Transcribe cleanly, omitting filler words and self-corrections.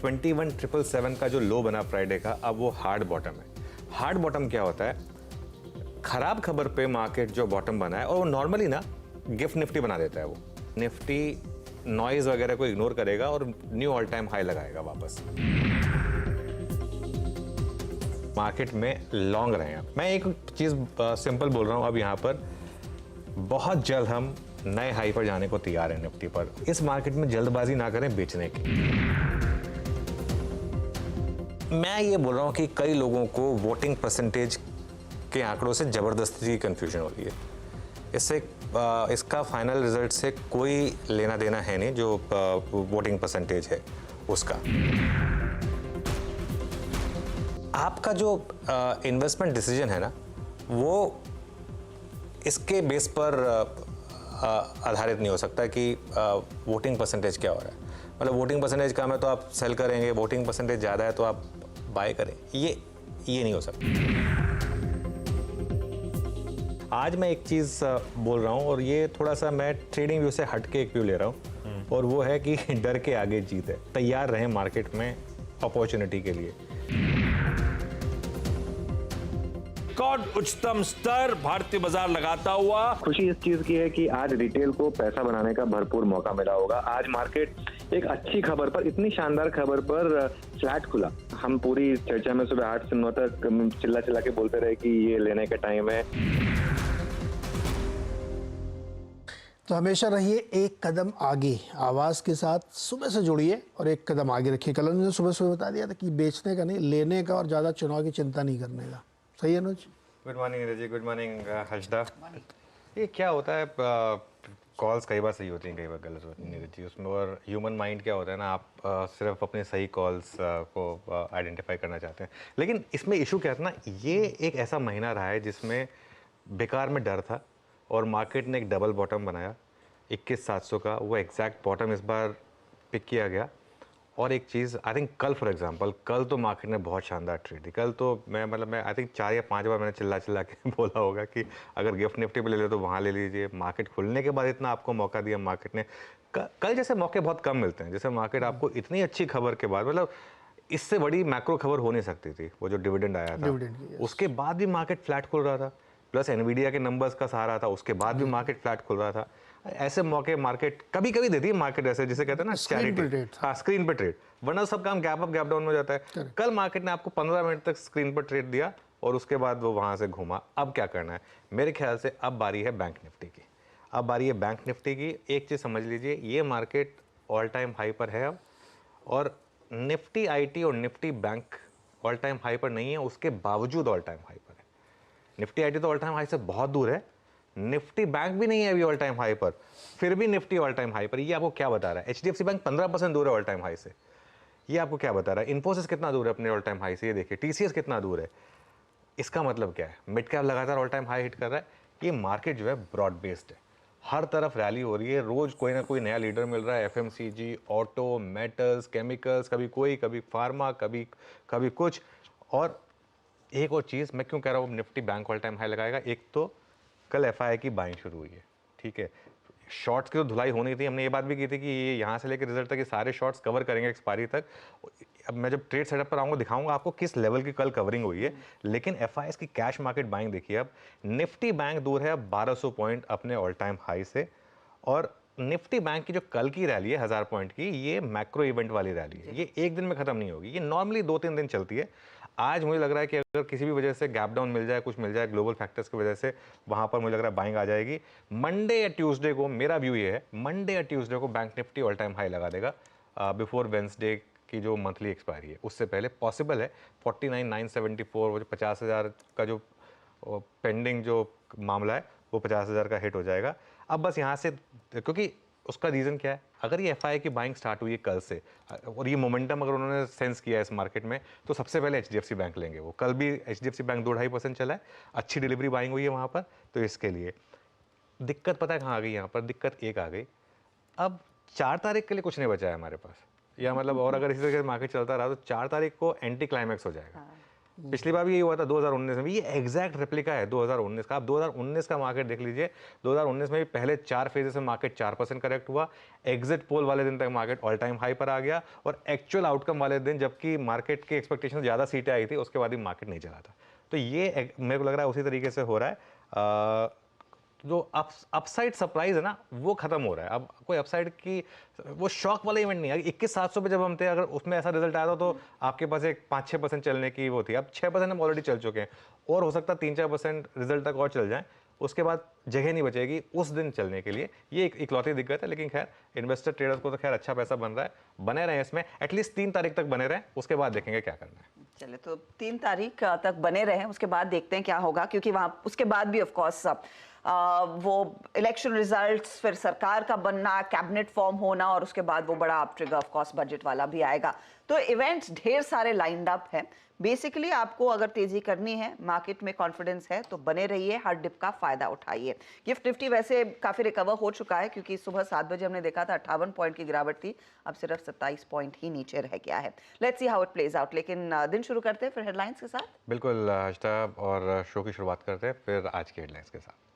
21,777 का जो लो बना फ्राइडे का, अब वो हार्ड बॉटम है। हार्ड बॉटम क्या होता है? खराब खबर पे मार्केट जो बॉटम बना है, और वो नॉर्मली ना गिफ्ट निफ्टी बना देता है। वो निफ्टी नॉइज वगैरह को इग्नोर करेगा और न्यू ऑल टाइम हाई लगाएगा वापस। मार्केट में लॉन्ग रहे हैं। मैं एक चीज सिंपल बोल रहा हूं, अब यहां पर बहुत जल्द हम नए हाई पर जाने को तैयार हैं निफ्टी पर। इस मार्केट में जल्दबाजी ना करें बेचने की। मैं ये बोल रहा हूं कि कई लोगों को वोटिंग परसेंटेज के आंकड़ों से जबरदस्ती कंफ्यूजन हो रही है। इससे इसका फाइनल रिजल्ट से कोई लेना देना है नहीं, जो वोटिंग परसेंटेज है उसका। आपका जो इन्वेस्टमेंट डिसीजन है ना, वो इसके बेस पर आधारित नहीं हो सकता कि वोटिंग परसेंटेज क्या हो रहा है। मतलब वोटिंग परसेंटेज कम है तो आप सेल करेंगे, वोटिंग परसेंटेज ज़्यादा है तो आप बाय करें, ये नहीं हो सकता। आज मैं एक चीज़ बोल रहा हूँ, और ये थोड़ा सा मैं ट्रेडिंग व्यू से हट के एक व्यू ले रहा हूँ, और वो है कि डर के आगे जीत है। तैयार रहें मार्केट में अपॉर्चुनिटी के लिए। रिकॉर्ड उच्चतम स्तर भारतीय बाजार लगाता हुआ। खुशी इस चीज की है कि आज रिटेल को पैसा बनाने का भरपूर मौका मिला होगा। आज मार्केट एक अच्छी खबर पर, इतनी शानदार खबर पर फ्लैट खुला। हम पूरी चर्चा में सुबह 8 से 9 तक चिल्ला चिल्ला के बोलते रहे कि ये लेने का टाइम है। तो हमेशा रहिए एक कदम आगे, आवाज़ के साथ सुबह से जुड़िए और एक कदम आगे रखिए। कल ने सुबह सुबह बता दिया था कि बेचने का नहीं, लेने का, और ज़्यादा चुनाव की चिंता नहीं करने का। सही है अनुज? Good morning Neeraj ji, good morning Harshada. ये क्या होता है, कॉल्स कई बार सही होती हैं, कई बार गलत होती हैं नीरज जी उसमें। और ह्यूमन माइंड क्या होता है ना, आप सिर्फ अपने सही कॉल्स को आइडेंटिफाई करना चाहते हैं। लेकिन इसमें इशू क्या था ना, ये एक ऐसा महीना रहा है जिसमें बेकार में डर था, और मार्केट ने एक डबल बॉटम बनाया 21,700 का। वो एग्जैक्ट बॉटम इस बार पिक किया गया। और एक चीज़, आई थिंक कल फॉर एग्जांपल, कल तो मार्केट ने बहुत शानदार ट्रेड दी। कल तो मैं आई थिंक 4 या 5 बार मैंने चिल्ला चिल्ला के बोला होगा कि अगर गिफ्ट निफ्टी पे ले लो तो वहाँ ले लीजिए। मार्केट खुलने के बाद इतना आपको मौका दिया मार्केट ने। कल जैसे मौके बहुत कम मिलते हैं। जैसे मार्केट आपको इतनी अच्छी खबर के बाद, मतलब इससे बड़ी मैक्रो खबर हो नहीं सकती थी, वो जो डिविडेंड आया था, उसके बाद भी मार्केट फ्लैट खुल रहा था। प्लस एनवीडिया के नंबर्स का सहारा था, उसके बाद भी मार्केट फ्लैट खुल रहा था। ऐसे मौके मार्केट कभी कभी देती है मार्केट, ऐसे जिसे कहते हैं ना चैरिटी। हाँ, स्क्रीन पे ट्रेड, वरना सब काम गैप अप गैप डाउन में जाता है। कल मार्केट ने आपको 15 मिनट तक स्क्रीन पर ट्रेड दिया, और उसके बाद वो वहां से घूमा। अब क्या करना है मेरे ख्याल से, अब बारी है बैंक निफ्टी की। अब बारी है बैंक निफ्टी की। एक चीज समझ लीजिए, ये मार्केट ऑल टाइम हाई पर है अब, और निफ्टी आईटी और Nifty bank all time high पर नहीं है, उसके बावजूद ऑल टाइम हाई पर है। निफ्टी आईटी तो ऑल टाइम हाई से बहुत दूर है, निफ्टी बैंक भी नहीं है अभी ऑल टाइम हाई पर, फिर भी निफ्टी ऑल टाइम हाई पर। ये आपको क्या बता रहा है? एचडीएफसी बैंक 15% दूर है ऑल टाइम हाई से। ये आपको क्या बता रहा है? इन्फोसिस कितना दूर है अपने ऑल टाइम हाई से, ये देखिए। टीसीएस कितना दूर है। इसका मतलब क्या है? मिड कैप लगातार ऑल टाइम हाई हिट कर रहा है। ये मार्केट जो है ब्रॉड बेस्ड है, हर तरफ रैली हो रही है, रोज कोई ना कोई नया लीडर मिल रहा है। एफएमसीजी, ऑटो, मेटल्स, केमिकल्स, कभी कोई, कभी फार्मा, कभी कुछ। और एक और चीज़ मैं क्यों कह रहा हूँ Nifty bank all time high लगाएगा, एक तो कल एफआईआई की बाइंग शुरू हुई है, ठीक है। शॉर्ट्स की तो धुलाई होनी थी, हमने ये बात भी की थी कि ये यहाँ से लेकर रिजल्ट तक ये सारे शॉर्ट्स कवर करेंगे एक्सपायरी तक। अब मैं जब ट्रेड सेटअप पर आऊँगा दिखाऊंगा आपको किस लेवल की कल कवरिंग हुई है। लेकिन एफआईआई की कैश मार्केट बाइंग देखिए। अब निफ्टी बैंक दूर है अब 1200 पॉइंट अपने ऑल टाइम हाई से, और निफ्टी बैंक की जो कल की रैली है 1000 पॉइंट की, ये मैक्रो इवेंट वाली रैली है। ये एक दिन में खत्म नहीं होगी, ये नॉर्मली 2-3 दिन चलती है। आज मुझे लग रहा है कि अगर किसी भी वजह से गैप डाउन मिल जाए, कुछ मिल जाए ग्लोबल फैक्टर्स की वजह से, वहां पर मुझे लग रहा है बाइंग आ जाएगी। मंडे या ट्यूसडे को, मेरा व्यू ये है, मंडे या ट्यूसडे को bank Nifty all time high लगा देगा बिफोर वेंसडे की जो मंथली एक्सपायरी है। उससे पहले पॉसिबल है 49,974, वो जो 50,000 का जो पेंडिंग जो मामला है, वो 50,000 का हिट हो जाएगा। अब बस यहाँ से, क्योंकि उसका रीज़न क्या है, अगर ये एफआईआई की बाइंग स्टार्ट हुई है कल से, और ये मोमेंटम अगर उन्होंने सेंस किया है इस मार्केट में, तो सबसे पहले एचडीएफसी बैंक लेंगे। वो कल भी एचडीएफसी बैंक 2-2.5% चला है, अच्छी डिलीवरी बाइंग हुई है वहाँ पर। तो इसके लिए दिक्कत पता है कहाँ आ गई? यहाँ पर दिक्कत एक आ गई, अब 4 तारीख के लिए कुछ नहीं बचा है हमारे पास, या मतलब, और अगर इसी तरह से मार्केट चलता रहा तो 4 तारीख को एंटी क्लाइमैक्स हो जाएगा। पिछली बार भी यही हुआ था 2019 में भी, ये एग्जैक्ट रेप्लिका है 2019 का। आप 2019 का मार्केट देख लीजिए, 2019 में भी पहले 4 फेजेस में मार्केट 4% करेक्ट हुआ, एग्जिट पोल वाले दिन तक मार्केट ऑल टाइम हाई पर आ गया, और एक्चुअल आउटकम वाले दिन जबकि मार्केट की एक्सपेक्टेशन ज़्यादा सीटें आई थी, उसके बाद ही मार्केट नहीं चला था। तो ये मेरे को लग रहा है उसी तरीके से हो रहा है। जो अपसाइड सरप्राइज है ना, वो खत्म हो रहा है। अब कोई अपसाइड की वो शॉक वाला इवेंट नहीं है। 21,700 पे जब हम थे, अगर उसमें ऐसा रिजल्ट आया था तो आपके पास एक 5-6% चलने की वो थी। अब 6% हम ऑलरेडी चल चुके हैं, और हो सकता है 3-4% रिजल्ट तक और चल जाए, उसके बाद जगह नहीं बचेगी उस दिन चलने के लिए। ये एक इकलौती दिक्कत है, लेकिन खैर इन्वेस्टर ट्रेडर्स को तो खैर अच्छा पैसा बन रहा है, बने रहे इसमें एटलीस्ट 3 तारीख तक बने रहे, उसके बाद देखेंगे क्या करना है। चले तो 3 तारीख तक बने रहे, उसके बाद देखते हैं क्या होगा, क्योंकि वहां उसके बाद भी ऑफ कोर्स वो इलेक्शन रिजल्ट्स, फिर सरकार का बनना, कैबिनेट फॉर्म होना, और उसके बाद वो बड़ा up trigger of course budget वाला भी आएगा। तो इवेंट्स ढेर सारे लाइंड अप हैं। बेसिकली आपको अगर तेजी करनी है, मार्केट में कॉन्फिडेंस है, तो बने रहिए, हर डिप का फायदा उठाइए। गिफ्ट निफ्टी वैसे काफी रिकवर हो चुका है, क्योंकि सुबह 7 बजे हमने देखा था 58 पॉइंट की गिरावट थी, अब सिर्फ 27 पॉइंट ही नीचे रह गया है। Let's see how it plays out. लेकिन दिन शुरू करते हैं फिर हेडलाइंस के साथ। बिल्कुल हर्षिता, और शो की शुरुआत करते हैं फिर आज की हेडलाइंस के साथ।